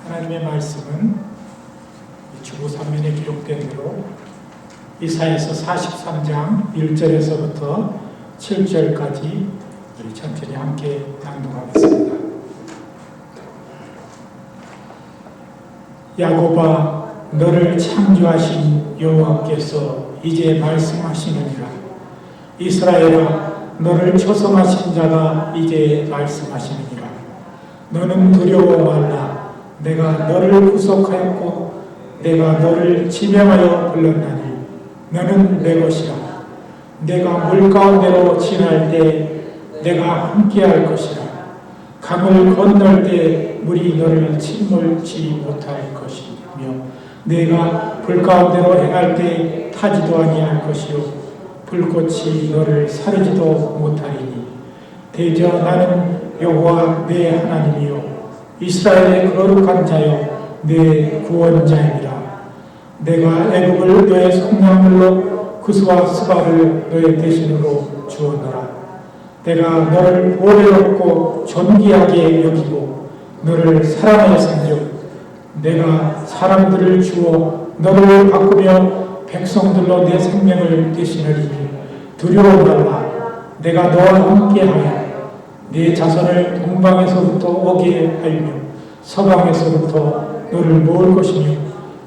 하나님의 말씀은 주보산면에 기록된 대로 이사야서 43장 1절에서부터 7절까지 우리 천천히 함께 낭독하겠습니다. 야곱아, 너를 창조하신 여호와께서 이제 말씀하시느니라. 이스라엘아, 너를 초성하신 자가 이제 말씀하시느니라. 너는 두려워 말라. 내가 너를 구속하였고 내가 너를 지명하여 불렀나니 너는 내 것이라. 내가 물 가운데로 지날 때 내가 함께할 것이라. 강을 건널 때 물이 너를 침몰치 못할 것이며 내가 불 가운데로 행할 때 타지도 아니할 것이요 불꽃이 너를 사르지도 못하리니 대저 나는 여호와 내 하나님이요 이스라엘의 거룩한 자여 내 구원자이니라. 내가 애굽을 너의 속량물로 구스와 스바를 너의 대신으로 주었노라. 내가 너를 보배롭고 존귀하게 여기고 너를 사랑하였은즉 내가 사람들을 주어 너를 바꾸며 백성들로 내 생명을 대신하리니 두려워 말라. 내가 너와 함께하여 네 자손을 동방에서부터 오게 하며 서방에서부터 너를 모을 것이며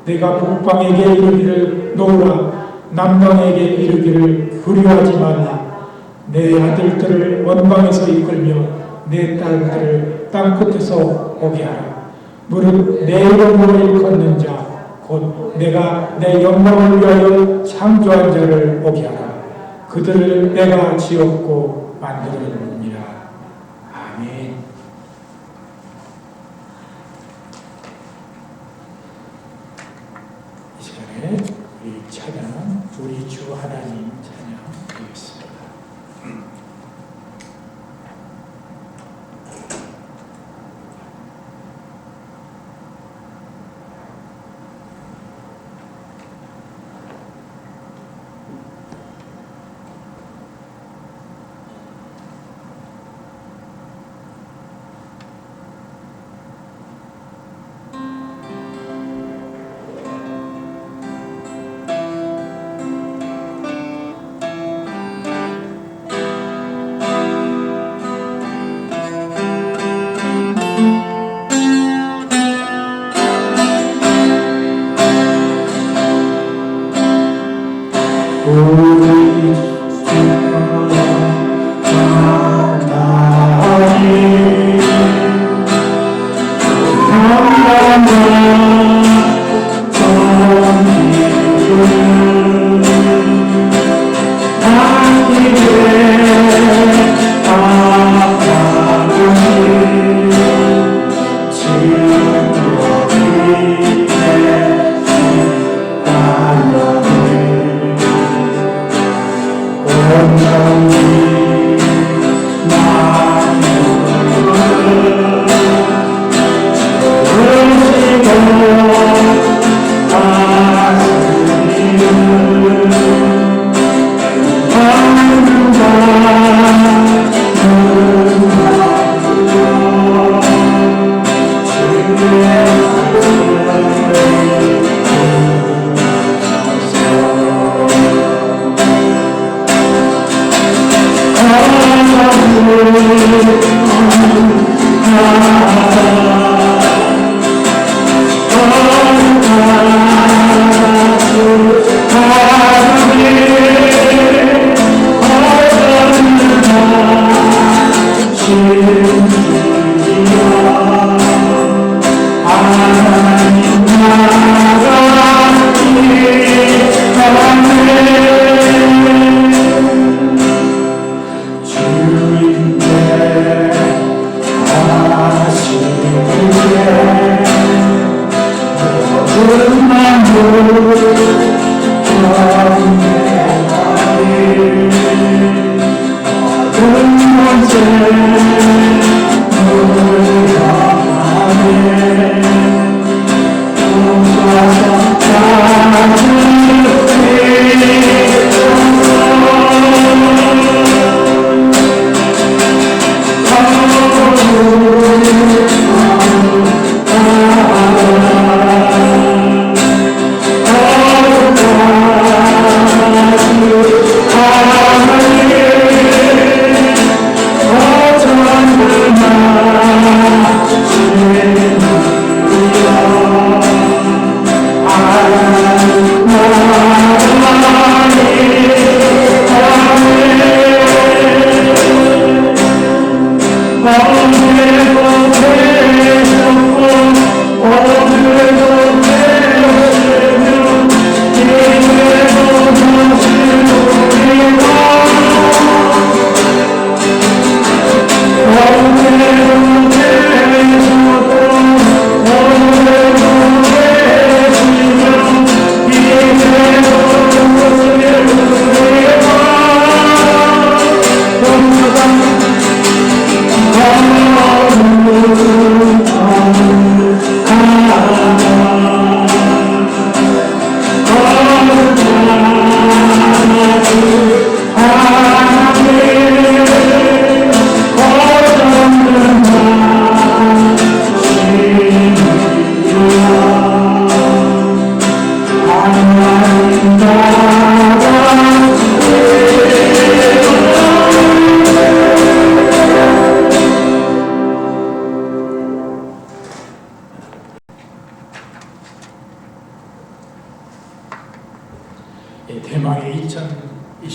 내가 북방에게 이르기를 놓으라 남방에게 이르기를 두려워하지 말라. 내 아들들을 원방에서 이끌며 내 딸들을 땅끝에서 오게 하라. 무릇 내 이름으로 일컫는 자 곧 내가 내 영광을 위하여 창조한 자를 오게 하라. 그들을 내가 지었고 만들었느니라. 아멘. 이 시간에 우리 찬양, 우리 주 하나님 찬양 드리겠습니다.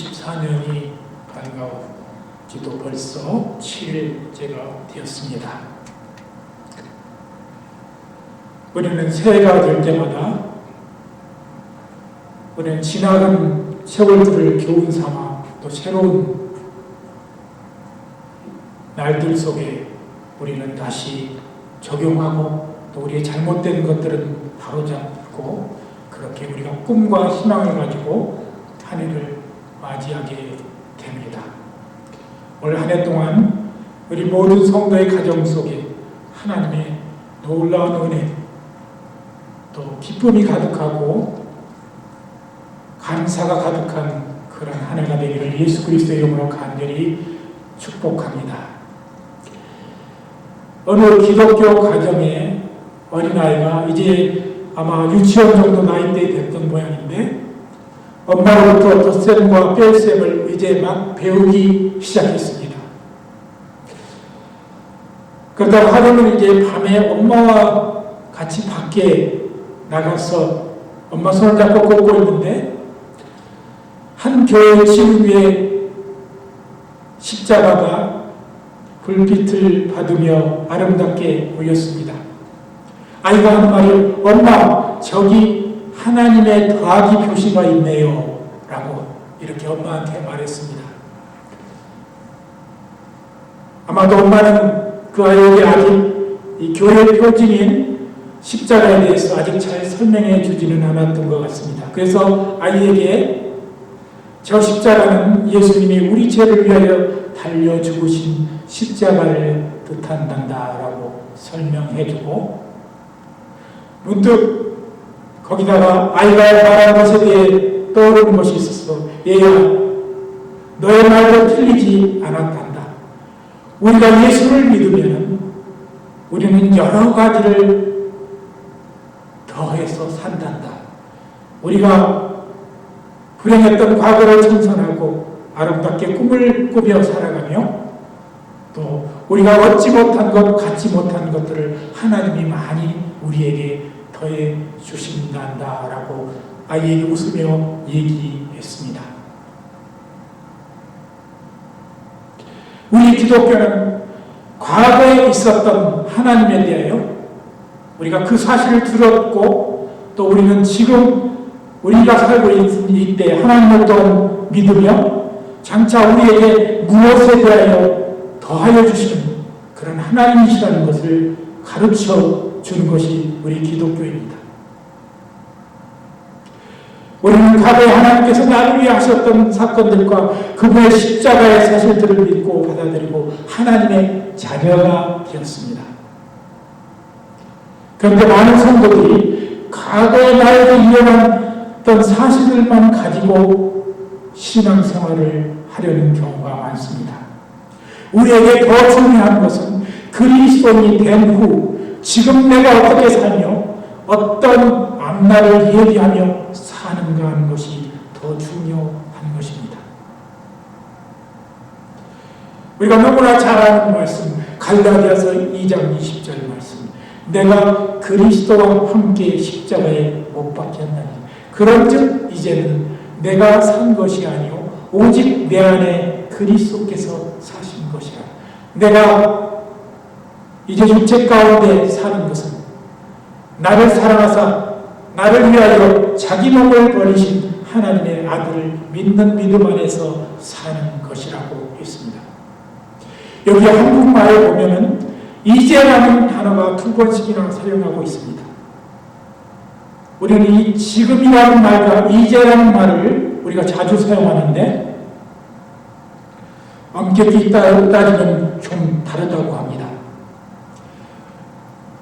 2014년이 반가웠지도 벌써 7일째가 되었습니다. 우리는 새해가 될 때마다 우리는 지나간 세월들을 교훈 삼아 또 새로운 날들 속에 우리는 다시 적용하고 또 우리의 잘못된 것들은 바로잡고 그렇게 우리가 꿈과 희망을 가지고 한 해를 맞이하게 됩니다. 올 한 해 동안 우리 모든 성도의 가정 속에 하나님의 놀라운 은혜 또 기쁨이 가득하고 감사가 가득한 그런 한 해가 되기를 예수 그리스도의 이름으로 간절히 축복합니다. 어느 기독교 가정의 어린아이가 이제 아마 유치원 정도 나이대 됐던 모양인데 엄마로부터 덧셈과 뺄셈을 이제 막 배우기 시작했습니다. 그러다 하루는 이제 밤에 엄마와 같이 밖에 나가서 엄마 손을 잡고 걷고 있는데 한 교회 집 위에 십자가가 불빛을 받으며 아름답게 보였습니다. 아이가 하는 말이 엄마 저기 하나님의 더하기 표시가 있네요 라고 이렇게 엄마한테 말했습니다. 아마도 엄마는 그 아이에게 아직 이 교회 표징인 십자가에 대해서 아직 잘 설명해 주지는 않았던 것 같습니다. 그래서 아이에게 저 십자가는 예수님이 우리 죄를 위하여 달려 죽으신 십자가를 뜻한단다 라고 설명해주고 문득 거기다가 아이가 말한 것에 대해 떠오르는 것이 있었어. 얘야 너의 말도 틀리지 않았단다. 우리가 예수를 믿으면 우리는 여러 가지를 더해서 산단다. 우리가 불행했던 과거를 청산하고 아름답게 꿈을 꾸며 살아가며 또 우리가 얻지 못한 것, 갖지 못한 것들을 하나님이 많이 우리에게 더해 주신단다 라고 아이에게 웃으며 얘기했습니다. 우리 기독교는 과거에 있었던 하나님에 대하여 우리가 그 사실을 들었고 또 우리는 지금 우리가 살고 있는 이때 하나님을 또 믿으며 장차 우리에게 무엇에 대하여 더하여 주시는 그런 하나님이시라는 것을 가르쳐 주는 것이 우리 기독교입니다. 우리는 과거에 하나님께서 나를 위해 하셨던 사건들과 그분의 십자가의 사실들을 믿고 받아들이고 하나님의 자녀가 되었습니다. 그런데 많은 성도들이 과거의 나에게 일어났던 사실들만 가지고 신앙생활을 하려는 경우가 많습니다. 우리에게 더 중요한 것은 그리스도인이 된 후 지금 내가 어떻게 살며 어떤 앞날을 예비하며 사는가 하는 것이 더 중요한 것입니다. 우리가 너무나 잘 아는 말씀 갈라디아서 2장 20절 말씀 내가 그리스도와 함께 십자가에 못 박혔나니 그런즉 이제는 내가 산 것이 아니요 오직 내 안에 그리스도께서 사신 것이라. 내가 이제 육체 가운데 사는 것은 나를 사랑하사 나를 위하여 자기 몸을 버리신 하나님의 아들을 믿는 믿음 안에서 사는 것이라고 했습니다. 여기 한국말에 보면은 이제라는 단어가 2번씩이나 사용하고 있습니다. 우리는 이 지금이라는 말과 이제라는 말을 우리가 자주 사용하는데 엄격히 따지면 좀 다르다고 합니다.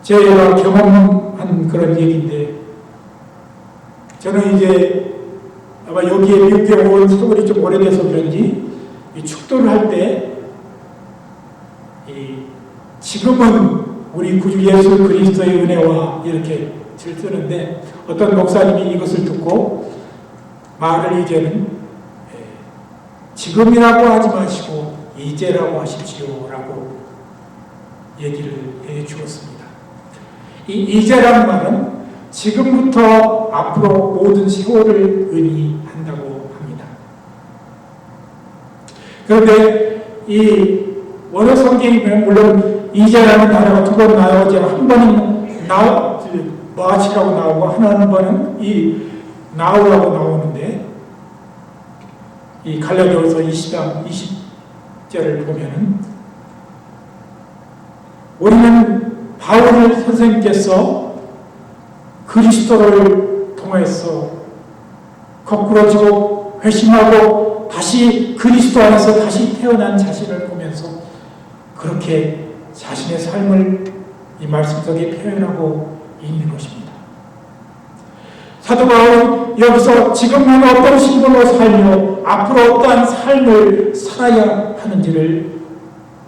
제가 경험한 그런 얘기인데 저는 이제 아마 여기에 미국에 온 세월이 좀 오래돼서 그런지 이 축도를 할 때 지금은 우리 구주 예수 그리스도의 은혜와 이렇게 쓰는데 어떤 목사님이 이것을 듣고 말을 이제는 지금이라고 하지 마시고 이제라고 하십시오 라고 얘기를 해 주었습니다. 이 이제라는 말은 지금부터 앞으로 모든 세월을 의미한다고 합니다. 그런데 이 원어 성경이면 물론 이제라는 단어가 두 번 나오지, 한 번은 마치라고 나오고 한 번은 이 나우라고 나오는데, 이 갈라디아서 20장 20절을 보면은 우리는 바울 선생님께서 그리스도를 통해서 거꾸로지고 회심하고 다시 그리스도 안에서 다시 태어난 자신을 보면서 그렇게 자신의 삶을 이 말씀 속에 표현하고 있는 것입니다. 사도 바울은 여기서 지금은 어떤 신분으로 살며 앞으로 어떠한 삶을 살아야 하는지를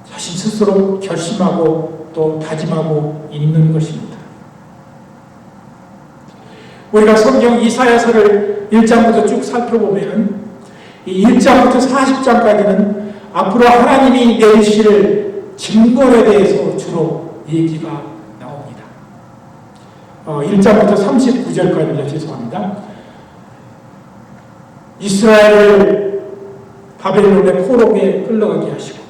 자신 스스로 결심하고 또 다짐하고 있는 것입니다. 우리가 성경 이사야서를 1장부터 쭉 살펴보면 이 1장부터 40장까지는 앞으로 하나님이 내리실 증거에 대해서 주로 얘기가 나옵니다. 1장부터 39절까지요. 죄송합니다. 이스라엘을 바벨론의 포로에 끌려가게 하시고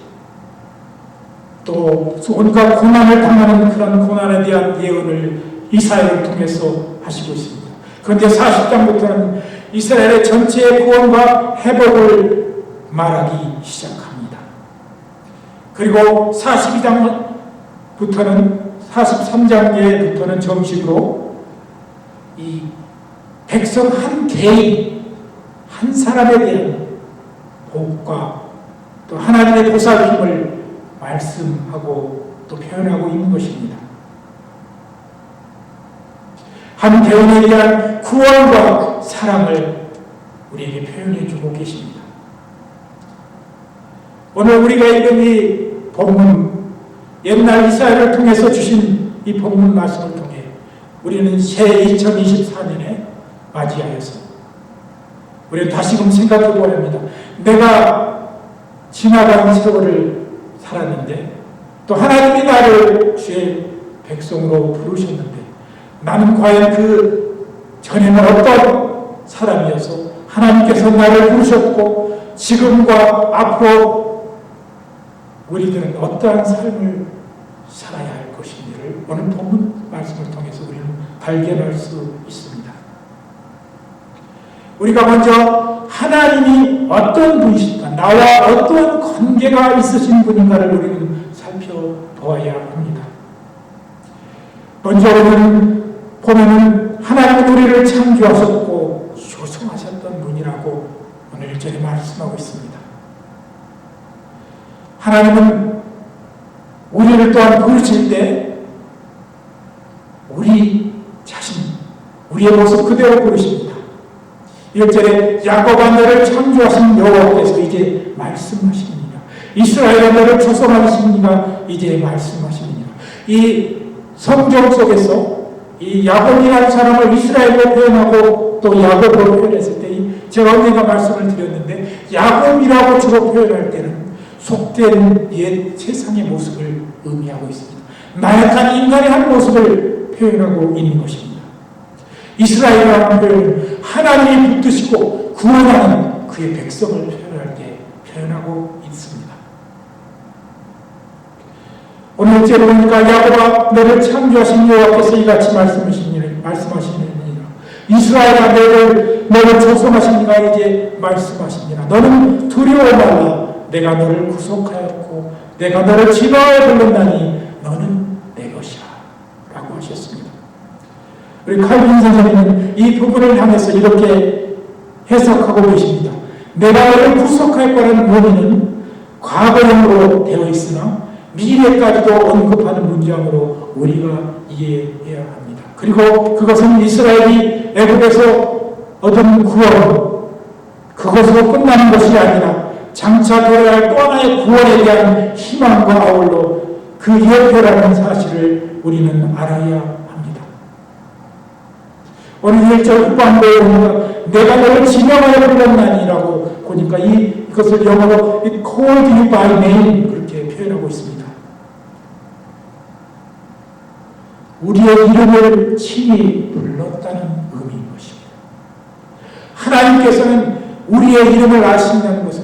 또 온갖 고난을 당하는 그런 고난에 대한 예언을 이사야를 통해서 하시고 있습니다. 그런데 40장부터는 이스라엘의 전체의 구원과 회복을 말하기 시작합니다. 그리고 42장부터는 43장에부터는 정식으로 이 백성 한 개인, 한 사람에 대한 복과 또 하나님의 보살핌을 말씀하고 또 표현하고 있는 것입니다. 한 개인에 대한 구원과 사랑을 우리에게 표현해 주고 계십니다. 오늘 우리가 읽은 이 본문, 옛날 이사야를 통해서 주신 이 본문 말씀을 통해 우리는 새 2024년에 맞이하여서 우리는 다시금 생각해 보아야 합니다. 내가 지나간 세월을 살았는데 또 하나님이 나를 주의 백성으로 부르셨는데 나는 과연 그 전에는 어떤 사람이어서 하나님께서 나를 부르셨고 지금과 앞으로 우리들은 어떠한 삶을 살아야 할 것인지를 오늘 본문 말씀을 통해서 우리는 발견할 수 있습니다. 우리가 먼저 하나님이 어떤 분이신가, 나와 어떤 관계가 있으신 분인가를 우리는 살펴보아야 합니다. 먼저 우리는 보면은 하나님은 우리를 창조하셨고 조성하셨던 분이라고 오늘 1절에 말씀하고 있습니다. 하나님은 우리를 또한 부르실 때 우리 자신, 우리의 모습 그대로 부르십니다. 1절에 야곱아 너를 창조하신 여호와께서 이제 말씀하시느니라. 이스라엘아 너를 조성하시니가 이제 말씀하시느니라. 이 성경 속에서 이 야곱이라는 사람을 이스라엘로 표현하고 또 야곱으로 표현했을 때 제가 언젠가 말씀을 드렸는데 야곱이라고 주로 표현할 때는 속된 옛 세상의 모습을 의미하고 있습니다. 나약한 인간의 한 모습을 표현하고 있는 것입니다. 이스라엘이라는 표현은 하나님이 붙드시고 구원하는 그의 백성을 표현할 때 표현하고 있습니다. 오늘 제 보니까 야곱아 너를 창조하신 여호와께서 이같이 말씀하시니라. 이스라엘아 너를 조성하시니가 이제 말씀하시니라. 너는 두려워 말라. 내가 너를 구속하였고 내가 너를 진화에 불렀나니 너는 내 것이라 라고 하셨습니다. 우리 칼빈 선생님은 이 부분을 향해서 이렇게 해석하고 계십니다. 내가 너를 구속할 거라는 의미는 과거형으로 되어 있으나 미래까지도 언급하는 문장으로 우리가 이해해야 합니다. 그리고 그것은 이스라엘이 애굽에서 얻은 구원, 그것으로 끝나는 것이 아니라 장차 되어야 할 또 하나의 구원에 대한 희망과 아울러 그 예표라는 사실을 우리는 알아야 합니다. 오늘 1절 후반부에 보니까 내가 너를 지명하여 불렀나니라고 보니까 이것을 영어로 It called you by name 그렇게 표현하고 있습니다. 우리의 이름을 친히 불렀다는 의미인 것입니다. 하나님께서는 우리의 이름을 아신다는 것은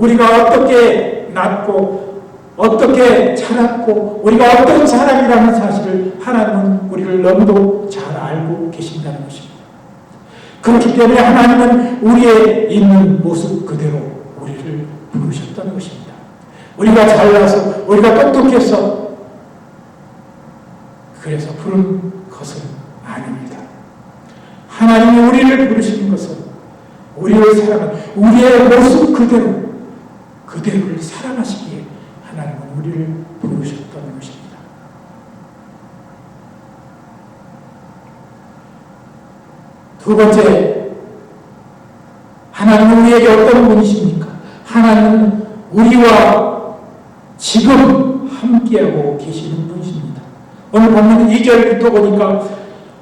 우리가 어떻게 낳고 어떻게 자랐고 우리가 어떤 사람이라는 사실을 하나님은 우리를 너무도 잘 알고 계신다는 것입니다. 그렇기 때문에 하나님은 우리의 있는 모습 그대로 우리를 부르셨다는 것입니다. 우리가 잘나서 우리가 똑똑해서 그래서 부른 것은 아닙니다. 하나님이 우리를 부르시는 것은 우리를 사랑하는 우리의 모습 그대로를 사랑하시기에 하나님은 우리를 부르셨다는 것입니다. 두 번째, 하나님은 우리에게 어떤 분이십니까? 하나님은 우리와 지금 함께하고 계시는 분이십니다. 오늘 보면 2절부터 보니까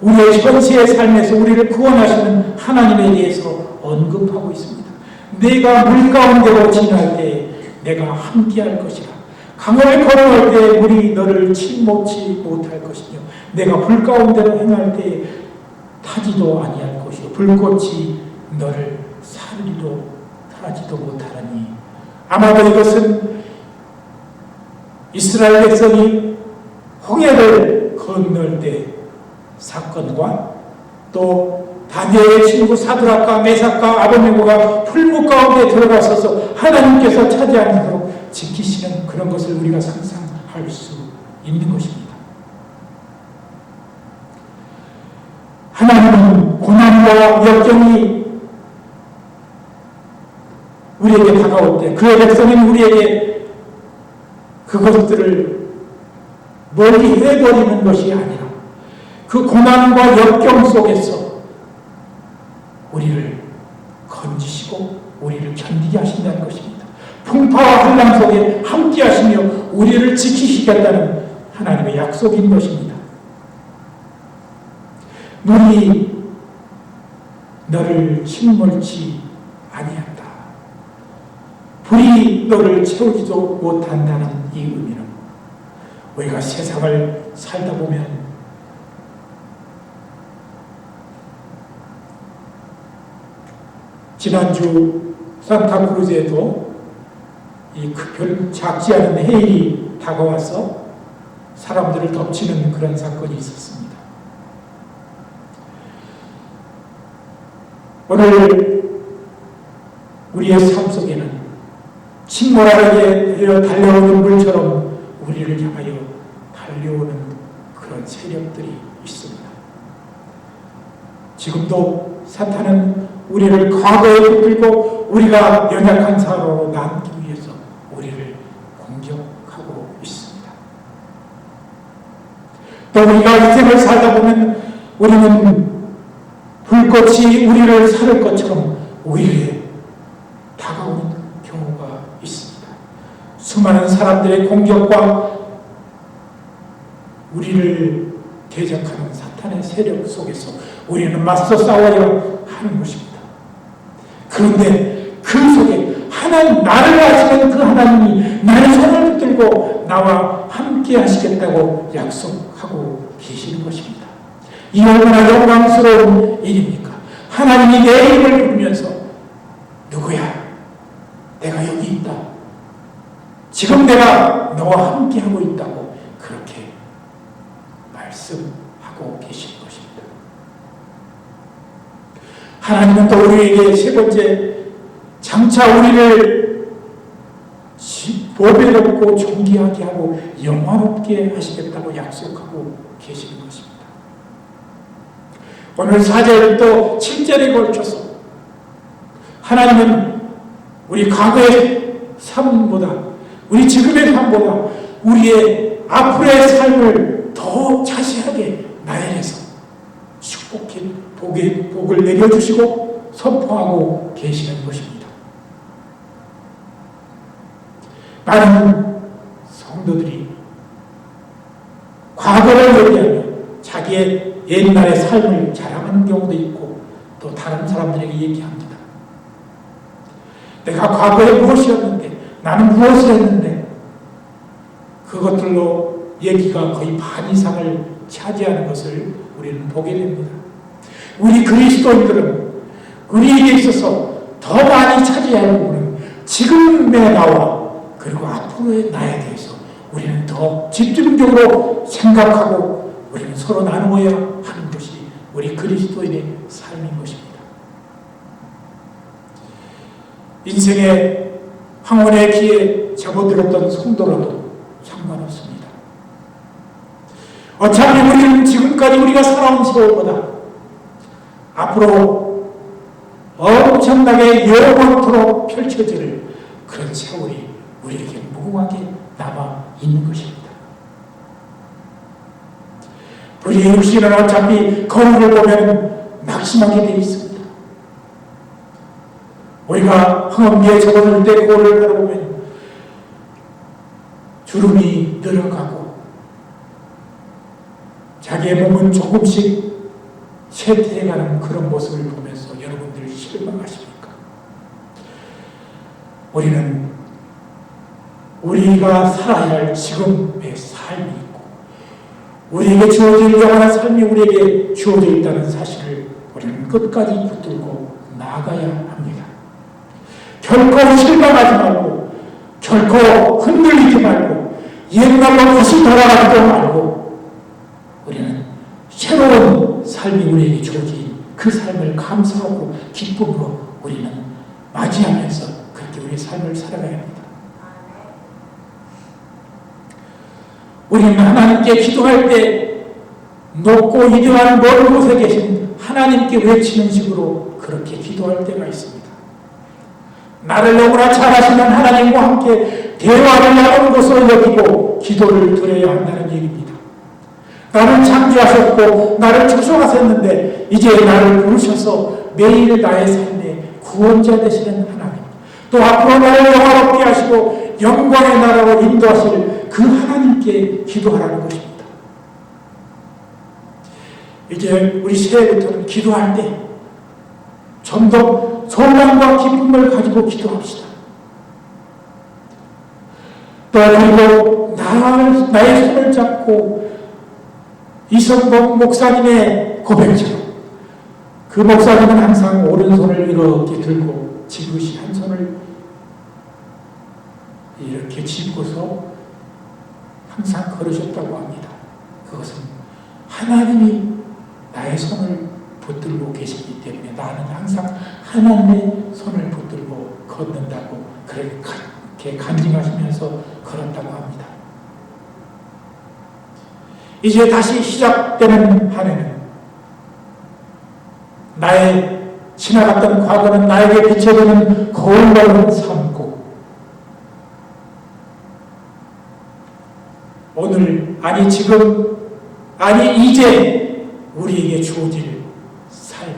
우리의 현세의 삶에서 우리를 구원하시는 하나님에 대해서 언급하고 있습니다. 내가 물 가운데로 지날 때 내가 함께할 것이라. 강을 걸어갈 때 물이 너를 침몰치 못할 것이며 내가 불 가운데로 행할 때 타지도 아니할 것이요 불꽃이 너를 살리도 타지도 못하라니. 아마도 이것은 이스라엘 백성이 홍해를 건널 때 사건과 또 다니엘의 친구 사드락과 메삭과 아벳네고가 풀무 가운데 들어가서서 하나님께서 차지 않도록 지키시는 그런 것을 우리가 상상할 수 있는 것입니다. 하나님은 고난과 역경이 우리에게 다가올 때 그의 백성인 우리에게 그것들을 멀리 해버리는 것이 아니라 그 고난과 역경 속에서 우리를 건지시고 우리를 견디게 하신다는 것입니다. 풍파와 한란 속에 함께 하시며 우리를 지키시겠다는 하나님의 약속인 것입니다. 눈이 너를 침몰치 아니한다. 불이 너를 채우지도 못한다는 이 의미는 우리가 세상을 살다 보면 지난주 산타크루즈에도 이 별 작지 않은 해일이 다가와서 사람들을 덮치는 그런 사건이 있었습니다. 오늘 우리의 삶 속에는 침몰하게 되어 달려오는 물처럼 우리를 향하여 달려오는 그런 세력들이 있습니다. 지금도 사탄은 우리를 과거에 붙들고 우리가 연약한 사람으로 남기 위해서 우리를 공격하고 있습니다. 또 우리가 인생을 살다 보면 우리는 불꽃이 우리를 사를 것처럼 우리에게 다가오는 경우가 있습니다. 수많은 사람들의 공격과 우리를 대적하는 사탄의 세력 속에서 우리는 맞서 싸워야 하는 것입니다. 그런데 그 속에 하나님, 나를 아시는 그 하나님이 나의 손을 붙들고 나와 함께 하시겠다고 약속하고 계시는 것입니다. 이 얼마나 영광스러운 일입니까? 하나님이 내 이름을 부르면서 누구야? 내가 여기 있다. 지금 내가 너와 함께 하고 있다고 그렇게 말씀하고 계시는 것입니다. 하나님은 또 우리에게 세 번째, 장차 우리를 보배롭고 존귀하게 하고 영화롭게 하시겠다고 약속하고 계시는 것입니다. 오늘 4절부터 7절에 걸쳐서 하나님은 우리 과거의 삶보다 우리 지금의 삶보다 우리의 앞으로의 삶을 더 자세하게 나열해서 축복해 복을 내려주시고 선포하고 계시는 것입니다. 많은 성도들이 과거를 얘기하며 자기의 옛날의 삶을 자랑하는 경우도 있고 또 다른 사람들에게 얘기합니다. 내가 과거에 무엇이었는데 나는 무엇을 했는데 그것들로 얘기가 거의 반 이상을 차지하는 것을 우리는 보게 됩니다. 우리 그리스도인들은 우리에게 있어서 더 많이 차지해야 할 부분은 지금의 나와 그리고 앞으로의 나에 대해서 우리는 더 집중적으로 생각하고 우리는 서로 나누어야 하는 것이 우리 그리스도인의 삶인 것입니다. 인생의 황혼의 기에 접어들었던 성도라도 상관없습니다. 어차피 우리는 지금까지 우리가 살아온 세월보다 앞으로 엄청나게 영원토록 펼쳐질 그런 세월이 우리에게 무궁하게 남아 있는 것입니다. 우리의 육신은 어차피 거울을 보면 낙심하게 되어 있습니다. 우리가 황혼기에 접어들 때 거울을 바라보면 주름이 늘어가고 자기의 몸은 조금씩 쇠퇴해가는 그런 모습을 보면서 여러분들 실망하십니까? 우리는 우리가 살아야 할 지금의 삶이 있고 우리에게 주어질 영원한 삶이 우리에게 주어져 있다는 사실을 우리는 끝까지 붙들고 나아가야 합니다. 결코 실망하지 말고 결코 흔들리지 말고 옛날로 다시 돌아가지도 말고 우리는 새로운 삶이 우리에게 주어진 그 삶을 감사하고 기쁨으로 우리는 맞이하면서 그렇게 우리의 삶을 살아가야 합니다. 우리는 하나님께 기도할 때 높고 위대한 먼 곳에 계신 하나님께 외치는 식으로 그렇게 기도할 때가 있습니다. 나를 너무나 잘 아시는 하나님과 함께 대화를 나누는 것으로 여기고 기도를 드려야 한다는 얘기입니다. 나를 창조하셨고 나를 조성하셨는데 이제 나를 부르셔서 매일 나의 삶의 구원자 되시는 하나님, 또 앞으로 나를 영화롭게 하시고 영광의 나라로 인도하실 그 하나님께 기도하라는 것입니다. 이제 우리 새해부터는 기도할 때 좀 더 소망과 기쁨을 가지고 기도합시다. 또 그리고 나의 손을 잡고 이성복 목사님의 고백처럼 그 목사님은 항상 오른손을 이렇게 들고 지그시 한 손을 이렇게 짚고서 항상 걸으셨다고 합니다. 그것은 하나님이 나의 손을 붙들고 계시기 때문에 나는 항상 하나님의 손을 붙들고 걷는다고 그렇게 간증하시면서 걸었다고 합니다. 이제 다시 시작되는 한 해는 나의 지나갔던 과거는 나에게 비춰지는 거울로 삼고 오늘 아니 지금 아니 이제 우리에게 주어질 삶이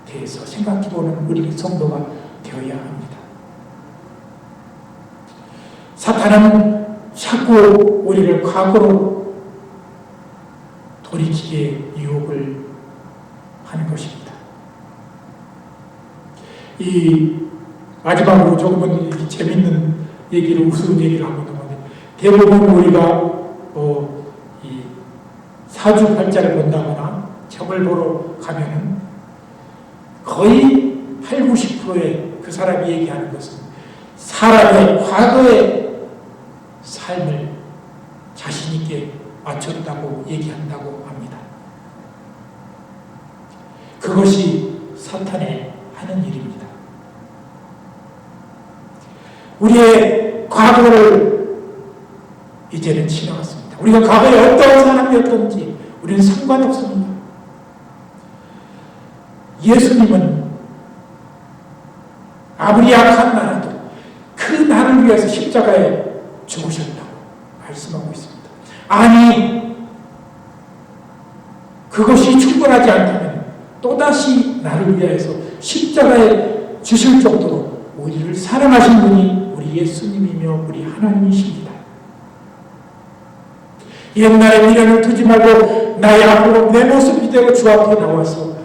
대해서 생각해보는 우리 성도가 되어야 합니다. 사탄은 자꾸 우리를 과거로 돌이키게 유혹을 하는 것입니다. 이 마지막으로 조금은 재밌는 얘기를 우스운 얘기를 하고 넘어가는데 대부분 우리가 이 사주팔자를 본다거나 점을 보러 가면은 거의 80~90%의 그 사람이 얘기하는 것은 사람의 과거의 삶을 자신 있게 맞췄다고 얘기한다고 합니다. 그것이 사탄의 하는 일입니다. 우리의 과거를 이제는 지나갔습니다. 우리가 과거에 어떤 사람이었던지 우리는 상관없습니다. 예수님은 아무리 약한 나라도 그 나를 위해서 십자가에 죽으셨다고 말씀하고 있습니다. 아니 그것이 충분하지 않다면 또다시 나를 위해서 십자가에 주실 정도로 우리를 사랑하신 분이 우리 예수님이며 우리 하나님이십니다. 옛날에 미련을 두지 말고 나의 앞으로 내 모습이 되고 주 앞에 나와서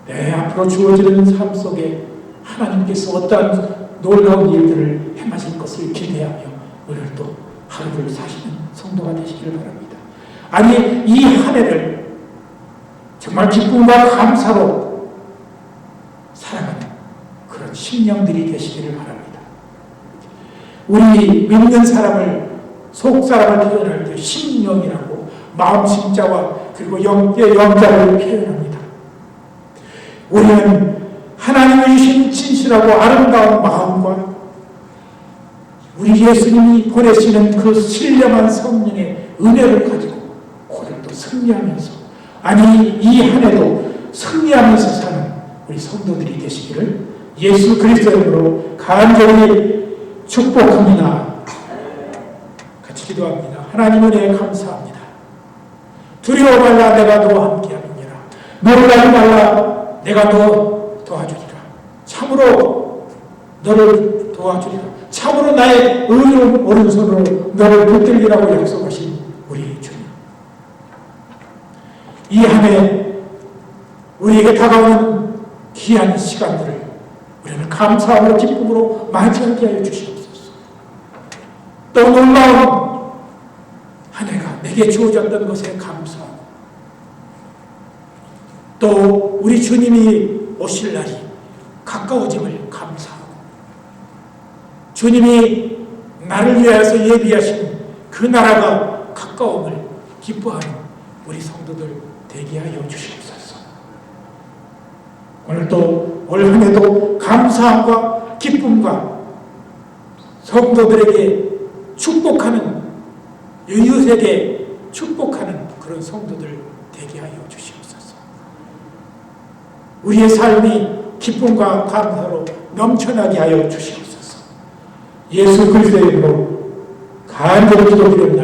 내 앞으로 주어지는 삶 속에 하나님께서 어떠한 놀라운 일들을 행하실 것을 기대하며 오늘도 하루를 사시는 성도가 되시기를 바랍니다. 아니 이 한 해를 정말 기쁨과 감사로 살아가는 그런 심령들이 되시기를 바랍니다. 우리 믿는 사람을 속 사람을 표현할 때 심령이라고 마음 심자와 그리고 영의 영자를 표현합니다. 우리는 하나님의 주신 진실하고 아름다운 마음과 우리 예수님이 보내시는 그 신령한 성령의 은혜를 가지고 오늘도 승리하면서 아니 이 한 해도 승리하면서 사는 우리 성도들이 되시기를 예수 그리스도의 이름으로 간절히 축복합니다. 같이 기도합니다. 하나님 은혜에 감사합니다. 두려워 말라 내가 너와 함께하느니라. 놀라지 말라 내가 너 도와주리라. 참으로 너를 도와주리라. 참으로 나의 의로운 오른손으로 너를 붙들리라고 약속하신 우리 주님. 이 한 해 우리에게 다가오는 귀한 시간들을 우리는 감사함으로 기쁨으로 맞이하게 하여 주시옵소서. 또 놀라운 한 해가 내게 주어졌던 것에 감사하고 또 우리 주님이 오실 날이 가까워짐을 감사하고 주님이 나를 위하여서 예비하신 그 나라가 가까움을 기뻐하는 우리 성도들 되게 하여 주시옵소서. 오늘도 올 한 해도 감사함과 기쁨과 성도들에게 축복하는 이웃에게 축복하는 그런 성도들 되게 하여 주시옵소서. 우리의 삶이 기쁨과 감사로 넘쳐나게 하여 주시옵소서. 예수 그리스도의 이름으로 간절히 기도드립니다.